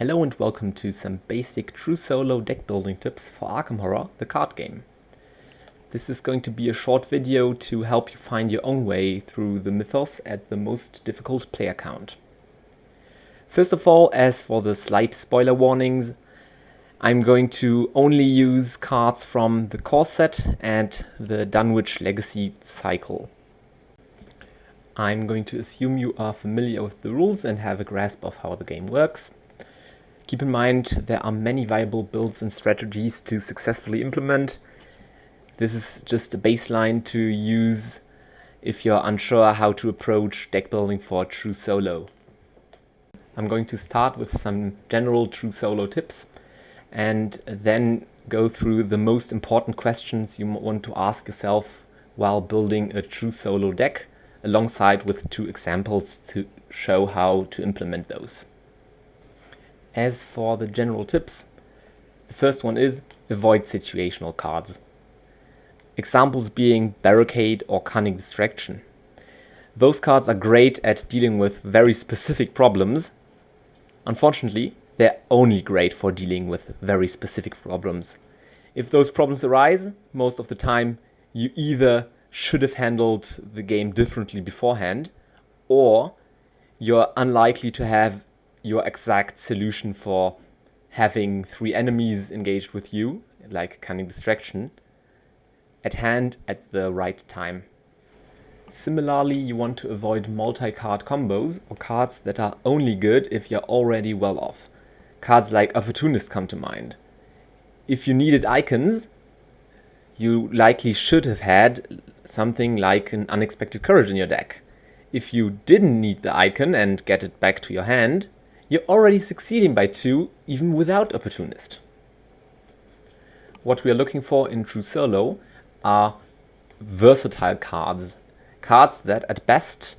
Hello and welcome to some basic true solo deck building tips for Arkham Horror, the card game. This is going to be a short video to help you find your own way through the mythos at the most difficult player count. First of all, as for the slight spoiler warnings, I'm going to only use cards from the core set and the Dunwich Legacy cycle. I'm going to assume you are familiar with the rules and have a grasp of how the game works. Keep in mind there are many viable builds and strategies to successfully implement. This is just a baseline to use if you're unsure how to approach deck building for true solo. I'm going to start with some general true solo tips and then go through the most important questions you want to ask yourself while building a true solo deck, alongside with 2 examples to show how to implement those. As for the general tips, the first one is avoid situational cards. Examples being Barricade or Cunning Distraction. Those cards are great at dealing with very specific problems. Unfortunately, they're only great for dealing with very specific problems. If those problems arise, most of the time you either should have handled the game differently beforehand, or you're unlikely to have your exact solution for having 3 enemies engaged with you, like Cunning Distraction, at hand at the right time. Similarly, you want to avoid multi-card combos or cards that are only good if you're already well off. Cards like Opportunist come to mind. If you needed icons, you likely should have had something like an Unexpected Courage in your deck. If you didn't need the icon and get it back to your hand, you're already succeeding by 2 even without Opportunist. What we are looking for in true solo are versatile cards. Cards that at best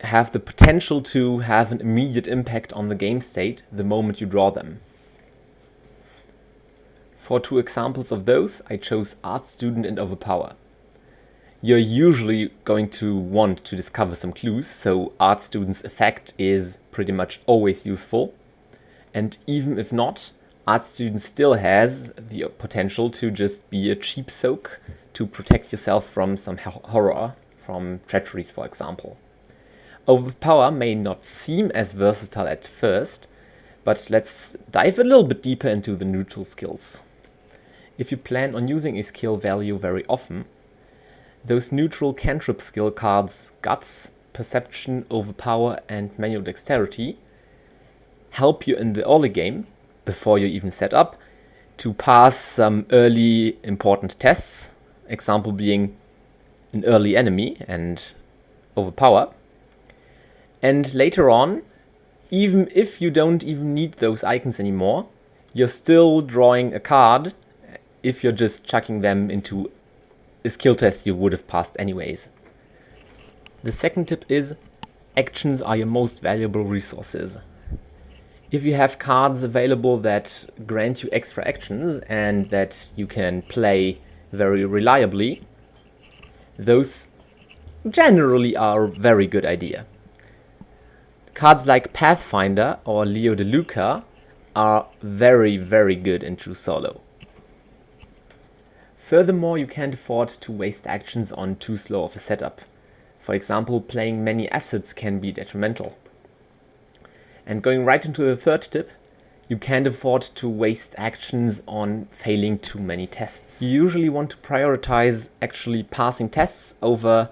have the potential to have an immediate impact on the game state the moment you draw them. For 2 examples of those, I chose Art Student and Overpower. You're usually going to want to discover some clues, so Art Student's effect is pretty much always useful. And even if not, Art Student still has the potential to just be a cheap soak to protect yourself from some horror, from treacheries for example. Overpower may not seem as versatile at first, but let's dive a little bit deeper into the neutral skills. If you plan on using a skill value very often, those neutral cantrip skill cards, Guts, Perception, Overpower and Manual Dexterity, help you in the early game, before you even set up, to pass some early important tests, example being an early enemy and Overpower. And later on, even if you don't even need those icons anymore, you're still drawing a card if you're just chucking them into a skill test you would have passed anyways. The second tip is actions are your most valuable resources. If you have cards available that grant you extra actions and that you can play very reliably, those generally are a very good idea. Cards like Pathfinder or Leo De Luca are very, very good in true solo. Furthermore, you can't afford to waste actions on too slow of a setup. For example, playing many assets can be detrimental. And going right into the third tip, you can't afford to waste actions on failing too many tests. You usually want to prioritize actually passing tests over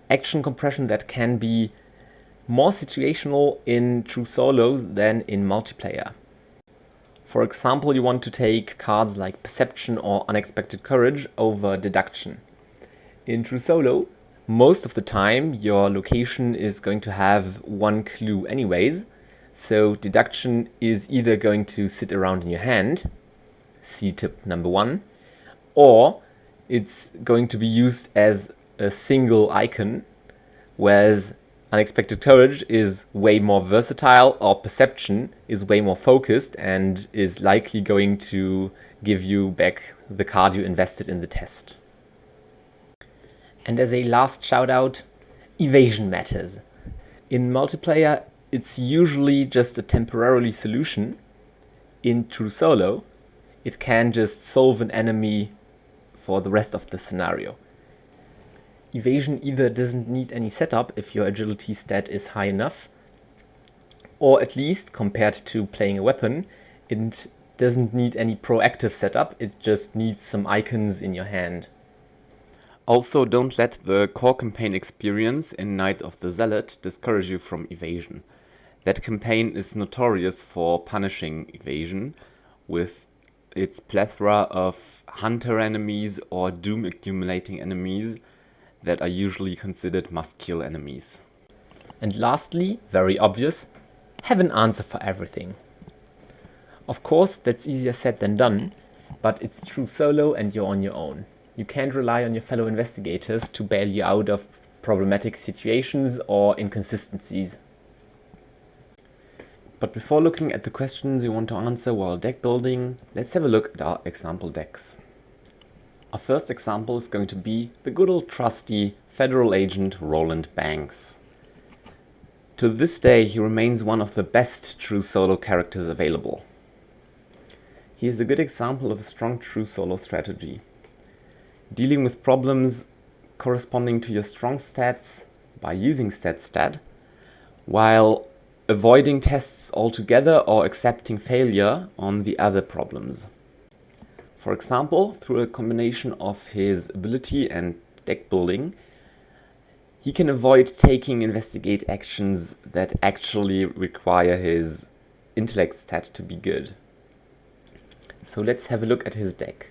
action compression that can be more situational in true solo than in multiplayer. For example, you want to take cards like Perception or Unexpected Courage over Deduction. In true solo, most of the time your location is going to have 1 clue anyways, so Deduction is either going to sit around in your hand, see tip number 1, or it's going to be used as a single icon, whereas Unexpected Courage is way more versatile, or Perception is way more focused and is likely going to give you back the card you invested in the test. And as a last shout out, evasion matters. In multiplayer, it's usually just a temporary solution. In true solo, it can just solve an enemy for the rest of the scenario. Evasion either doesn't need any setup if your agility stat is high enough, or at least compared to playing a weapon, it doesn't need any proactive setup, it just needs some icons in your hand. Also, don't let the core campaign experience in Night of the Zealot discourage you from evasion. That campaign is notorious for punishing evasion, with its plethora of hunter enemies or doom accumulating enemies that are usually considered must-kill enemies. And lastly, very obvious, have an answer for everything. Of course, that's easier said than done, but it's true solo and you're on your own. You can't rely on your fellow investigators to bail you out of problematic situations or inconsistencies. But before looking at the questions you want to answer while deck building, let's have a look at our example decks. Our first example is going to be the good old trusty federal agent Roland Banks. To this day, he remains one of the best true solo characters available. He is a good example of a strong true solo strategy. Dealing with problems corresponding to your strong stats by using stat, while avoiding tests altogether or accepting failure on the other problems. For example, through a combination of his ability and deck building, he can avoid taking investigate actions that actually require his intellect stat to be good. So let's have a look at his deck.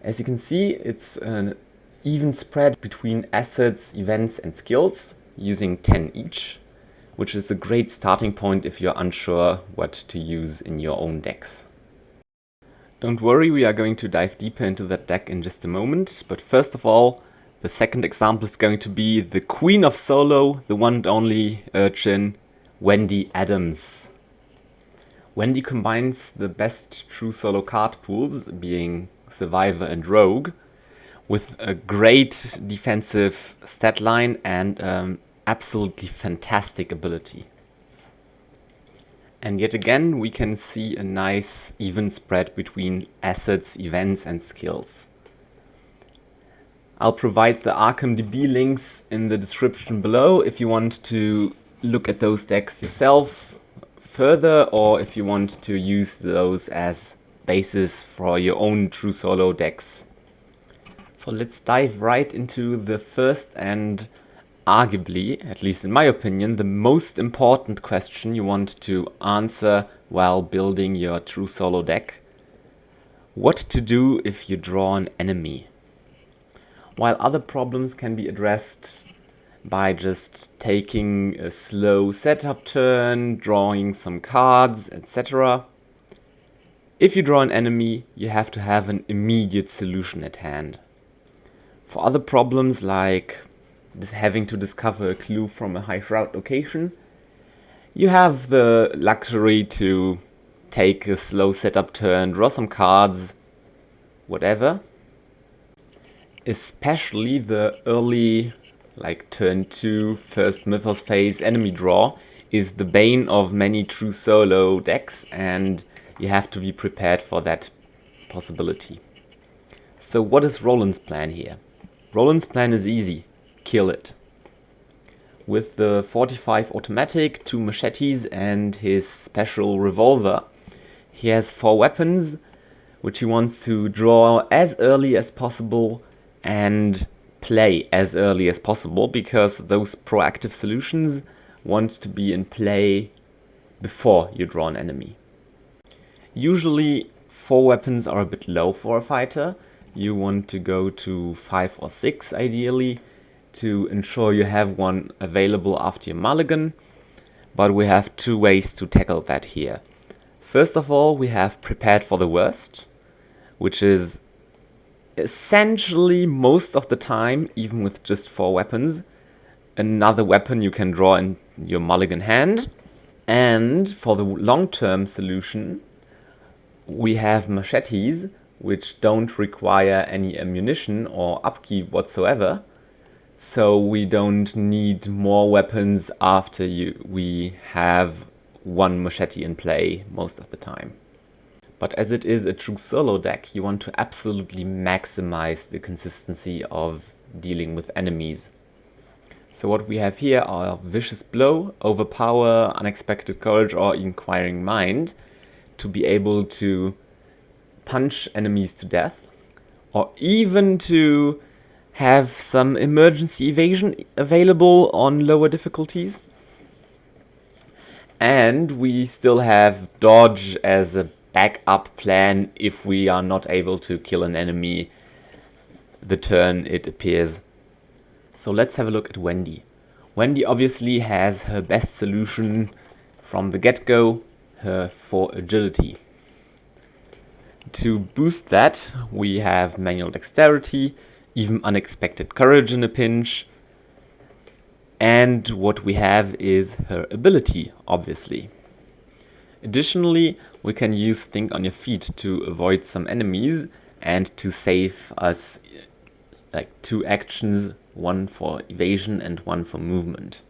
As you can see, it's an even spread between assets, events and skills, using 10 each, which is a great starting point if you're unsure what to use in your own decks. Don't worry, we are going to dive deeper into that deck in just a moment, but first of all, the second example is going to be the Queen of Solo, the one and only urchin, Wendy Adams. Wendy combines the best true solo card pools, being Survivor and Rogue, with a great defensive stat line and absolutely fantastic ability. And yet again, we can see a nice even spread between assets, events and skills. I'll provide the ArkhamDB links in the description below if you want to look at those decks yourself further, or if you want to use those as basis for your own true solo decks. So let's dive right into the first and arguably, at least in my opinion, the most important question you want to answer while building your true solo deck. What to do if you draw an enemy? While other problems can be addressed by just taking a slow setup turn, drawing some cards, etc. If you draw an enemy, you have to have an immediate solution at hand. For other problems like having to discover a clue from a high shroud location, you have the luxury to take a slow setup turn, draw some cards, whatever. Especially the early, like turn 2, first Mythos phase enemy draw is the bane of many true solo decks, and you have to be prepared for that possibility. So what is Roland's plan here? Roland's plan is easy. Kill it. With the 45 automatic, 2 machetes and his special revolver, he has 4 weapons which he wants to draw as early as possible and play as early as possible, because those proactive solutions want to be in play before you draw an enemy. Usually 4 weapons are a bit low for a fighter. You want to go to 5 or 6 ideally, to ensure you have one available after your mulligan, but we have 2 ways to tackle that here. First of all, we have prepared for the worst, which is essentially most of the time, even with just 4 weapons, another weapon you can draw in your mulligan hand. And for the long-term solution, we have machetes, which don't require any ammunition or upkeep whatsoever. so we don't need more weapons after we have one machete in play most of the time. But as it is a true solo deck, you want to absolutely maximize the consistency of dealing with enemies. So what we have here are Vicious Blow, Overpower, Unexpected Courage or Inquiring Mind to be able to punch enemies to death, or even to have some emergency evasion available on lower difficulties. And we still have Dodge as a backup plan if we are not able to kill an enemy the turn it appears. So let's have a look at Wendy. Wendy obviously has her best solution from the get-go, her 4 agility. To boost that, we have manual dexterity, even unexpected courage in a pinch, and what we have is her ability, obviously. Additionally, we can use Think on Your Feet to avoid some enemies and to save us like 2 actions, one for evasion and one for movement.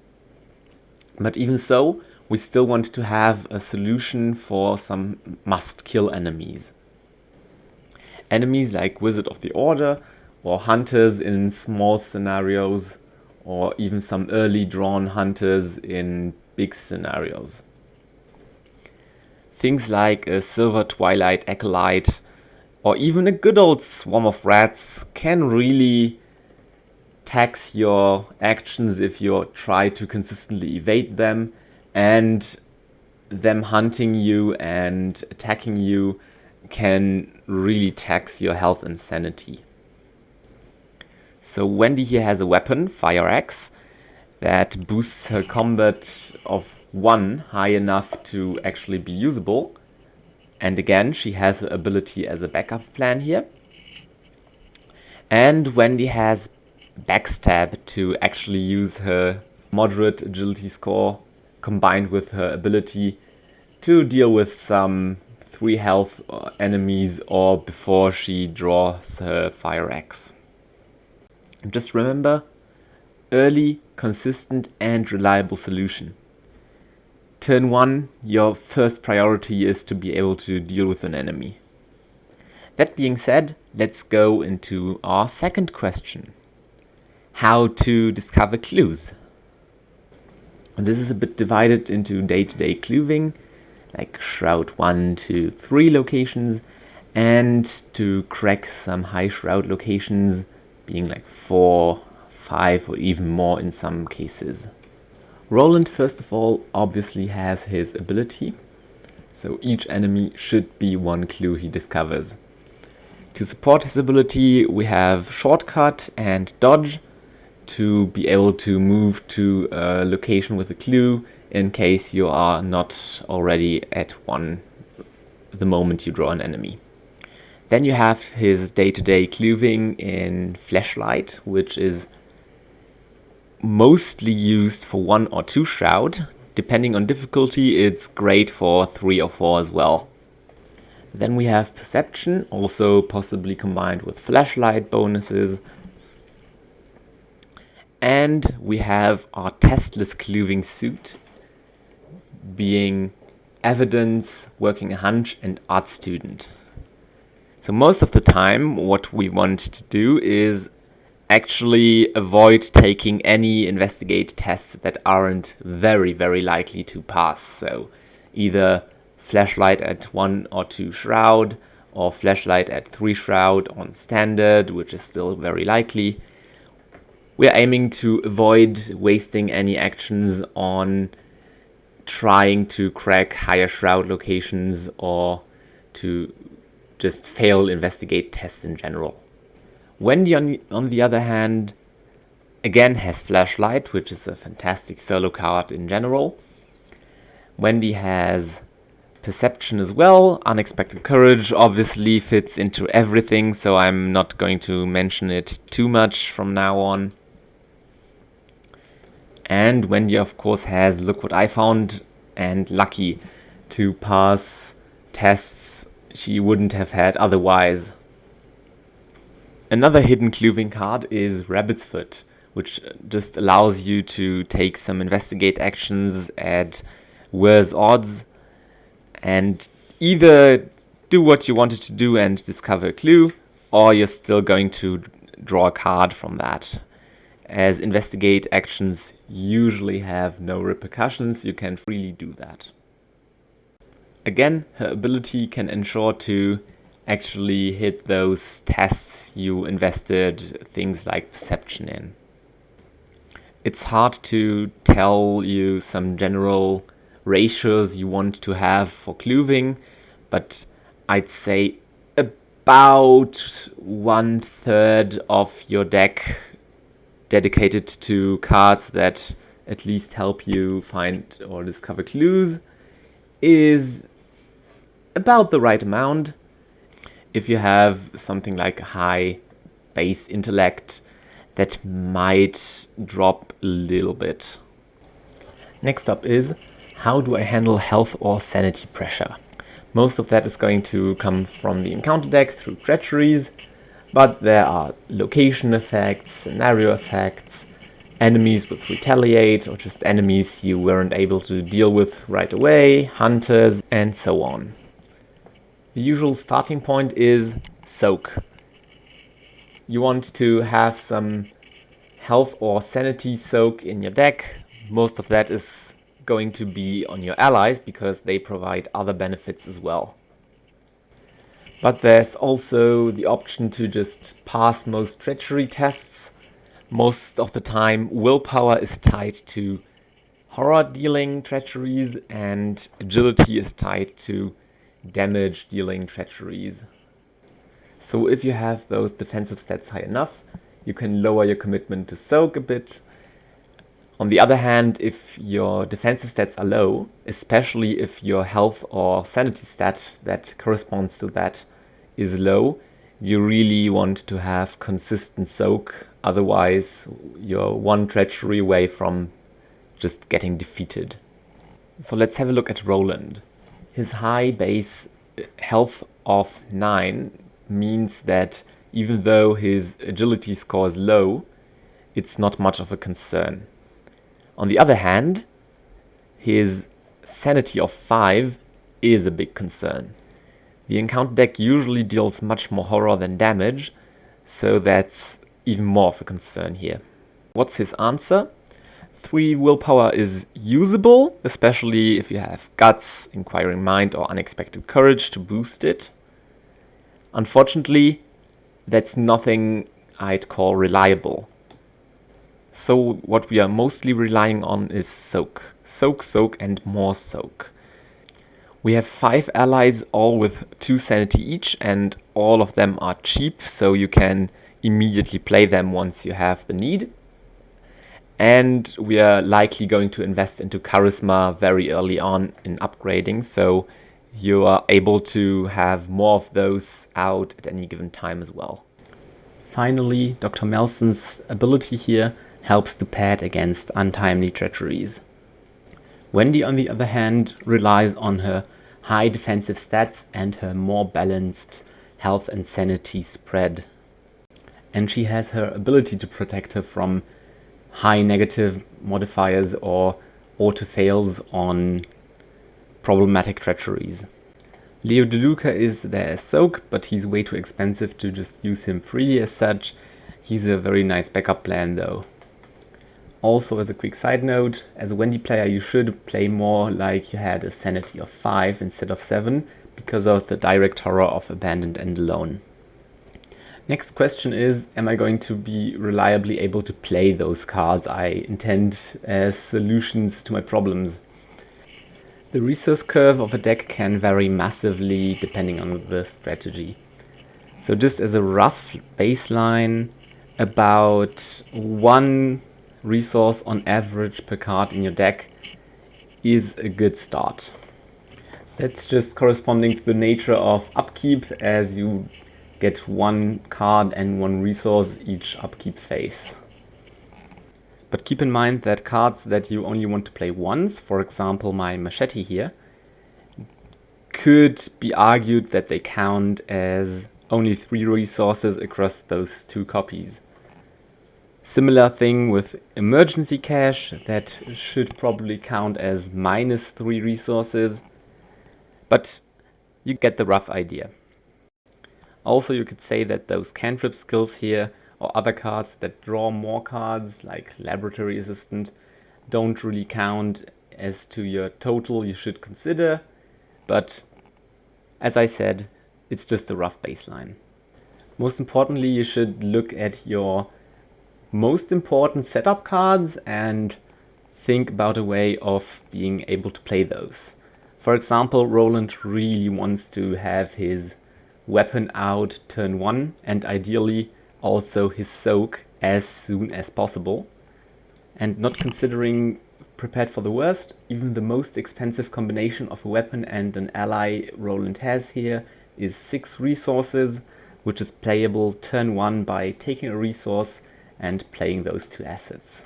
But even so, we still want to have a solution for some must-kill enemies. Enemies like Wizard of the Order or hunters in small scenarios, or even some early drawn hunters in big scenarios. Things like a Silver Twilight Acolyte or even a good old Swarm of Rats can really tax your actions if you try to consistently evade them, and them hunting you and attacking you can really tax your health and sanity. So Wendy here has a weapon, Fire Axe, that boosts her combat of 1 high enough to actually be usable. And again, she has her ability as a backup plan here. And Wendy has Backstab to actually use her moderate agility score combined with her ability to deal with some 3 health enemies or before she draws her Fire Axe. Just remember, early, consistent and reliable solution. Turn 1, your first priority is to be able to deal with an enemy. That being said, let's go into our second question. How to discover clues. This is a bit divided into day-to-day cluing, like Shroud 1 to 3 locations, and to crack some high Shroud locations, being like 4, 5 or even more in some cases. Roland, first of all, obviously has his ability, so each enemy should be 1 clue he discovers. To support his ability, we have Shortcut and Dodge to be able to move to a location with a clue in case you are not already at one the moment you draw an enemy. Then you have his day-to-day cluing in Flashlight, which is mostly used for 1 or 2 Shroud. Depending on difficulty, it's great for 3 or 4 as well. Then we have Perception, also possibly combined with Flashlight bonuses. And we have our testless cluing suit, being Evidence, Working a Hunch and Art Student. So most of the time what we want to do is actually avoid taking any investigate tests that aren't very, very likely to pass. So either Flashlight at 1 or 2 Shroud, or Flashlight at 3 Shroud on Standard, which is still very likely. We're aiming to avoid wasting any actions on trying to crack higher Shroud locations or to just fail investigate tests in general. Wendy, on the other hand, again has Flashlight, which is a fantastic solo card in general. Wendy has Perception as well. Unexpected Courage obviously fits into everything, so I'm not going to mention it too much from now on. And Wendy, of course, has Look What I Found and Lucky to pass tests she wouldn't have had otherwise. Another hidden cluing card is Rabbit's Foot, which just allows you to take some investigate actions at worse odds and either do what you wanted to do and discover a clue, or you're still going to draw a card from that. As investigate actions usually have no repercussions, you can freely do that. Again, her ability can ensure to actually hit those tests you invested things like perception in. It's hard to tell you some general ratios you want to have for cluing, but I'd say about 1/3 of your deck dedicated to cards that at least help you find or discover clues is about the right amount. If you have something like a high base intellect, that might drop a little bit. Next up is, how do I handle health or sanity pressure? Most of that is going to come from the encounter deck through treacheries, but there are location effects, scenario effects, enemies with retaliate, or just enemies you weren't able to deal with right away, hunters, and so on. The usual starting point is soak. You want to have some health or sanity soak in your deck. Most of that is going to be on your allies because they provide other benefits as well. But there's also the option to just pass most treachery tests. Most of the time, willpower is tied to horror dealing treacheries and agility is tied to damage dealing treacheries. So if you have those defensive stats high enough, you can lower your commitment to soak a bit. On the other hand, if your defensive stats are low, especially if your health or sanity stat that corresponds to that is low, you really want to have consistent soak, otherwise you're one treachery away from just getting defeated. So let's have a look at Roland. His high base health of 9 means that even though his agility score is low, it's not much of a concern. On the other hand, his sanity of 5 is a big concern. The encounter deck usually deals much more horror than damage, so that's even more of a concern here. What's his answer? 3 willpower is usable, especially if you have guts, inquiring mind, or unexpected courage to boost it. Unfortunately, that's nothing I'd call reliable. So what we are mostly relying on is soak. Soak, soak, and more soak. We have 5 allies, all with 2 sanity each, and all of them are cheap, so you can immediately play them once you have the need. And we are likely going to invest into charisma very early on in upgrading, so you are able to have more of those out at any given time as well. Finally, Dr. Melson's ability here helps to pad against untimely treacheries. Wendy, on the other hand, relies on her high defensive stats and her more balanced health and sanity spread. And she has her ability to protect her from high negative modifiers or auto fails on problematic treacheries. Leo DeLuca is there as soak, but he's way too expensive to just use him freely as such. He's a very nice backup plan though. Also, as a quick side note, as a Wendy player you should play more like you had a sanity of 5 instead of 7 because of the direct horror of abandoned and alone. Next question is, am I going to be reliably able to play those cards I intend as solutions to my problems? The resource curve of a deck can vary massively depending on the strategy. So just as a rough baseline, about 1 resource on average per card in your deck is a good start. That's just corresponding to the nature of upkeep, as you get 1 card and 1 resource each upkeep phase. But keep in mind that cards that you only want to play once, for example my machete here, could be argued that they count as only 3 resources across those 2 copies. Similar thing with emergency cache, that should probably count as -3 resources, but you get the rough idea. Also, you could say that those cantrip skills here, or other cards that draw more cards, like Laboratory Assistant, don't really count as to your total you should consider, but as I said, it's just a rough baseline. Most importantly, you should look at your most important setup cards and think about a way of being able to play those. For example, Roland really wants to have his weapon out turn 1 and ideally also his soak as soon as possible. And not considering prepared for the worst, even the most expensive combination of a weapon and an ally Roland has here is 6 resources, which is playable turn 1 by taking a resource and playing those 2 assets.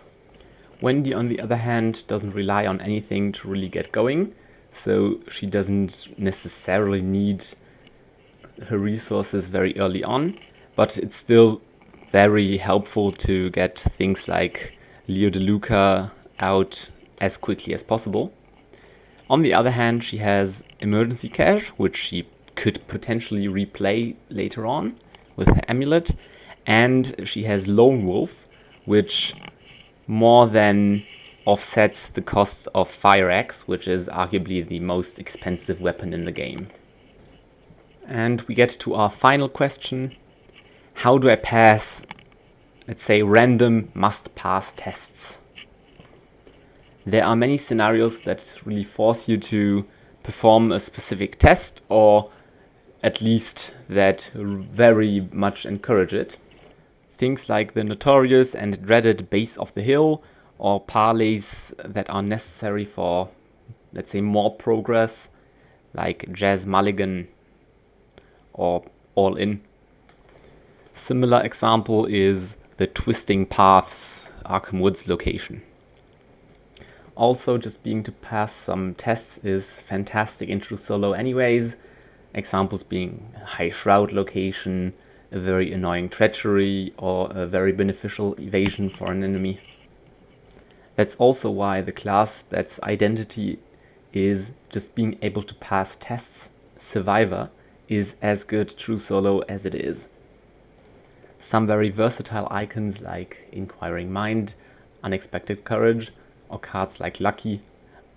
Wendy, on the other hand, doesn't rely on anything to really get going, so she doesn't necessarily need her resources very early on, but it's still very helpful to get things like Leo De Luca out as quickly as possible. On the other hand, she has emergency cache, which she could potentially replay later on with her amulet, and she has Lone Wolf, which more than offsets the cost of Fire Axe, which is arguably the most expensive weapon in the game. And we get to our final question: how do I pass, let's say, random must-pass tests? There are many scenarios that really force you to perform a specific test, or at least that very much encourage it. Things like the notorious and dreaded base of the hill, or parlays that are necessary for, let's say, more progress, like Jazz Mulligan or All In. Similar example is the Twisting Paths Arkham Woods location. Also, just being to pass some tests is fantastic in True Solo anyways. Examples being High Shroud location, a very annoying treachery, or a very beneficial evasion for an enemy. That's also why the class that's identity is just being able to pass tests, Survivor, is as good True Solo as it is. Some very versatile icons like Inquiring Mind, Unexpected Courage, or cards like Lucky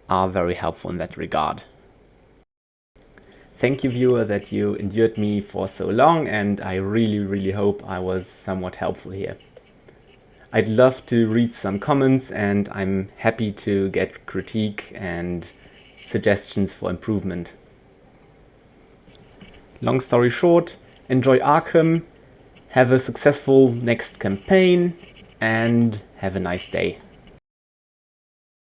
are very helpful in that regard. Thank you, viewer, that you endured me for so long, and I really hope I was somewhat helpful here. I'd love to read some comments, and I'm happy to get critique and suggestions for improvement. Long story short, enjoy Arkham, have a successful next campaign, and have a nice day.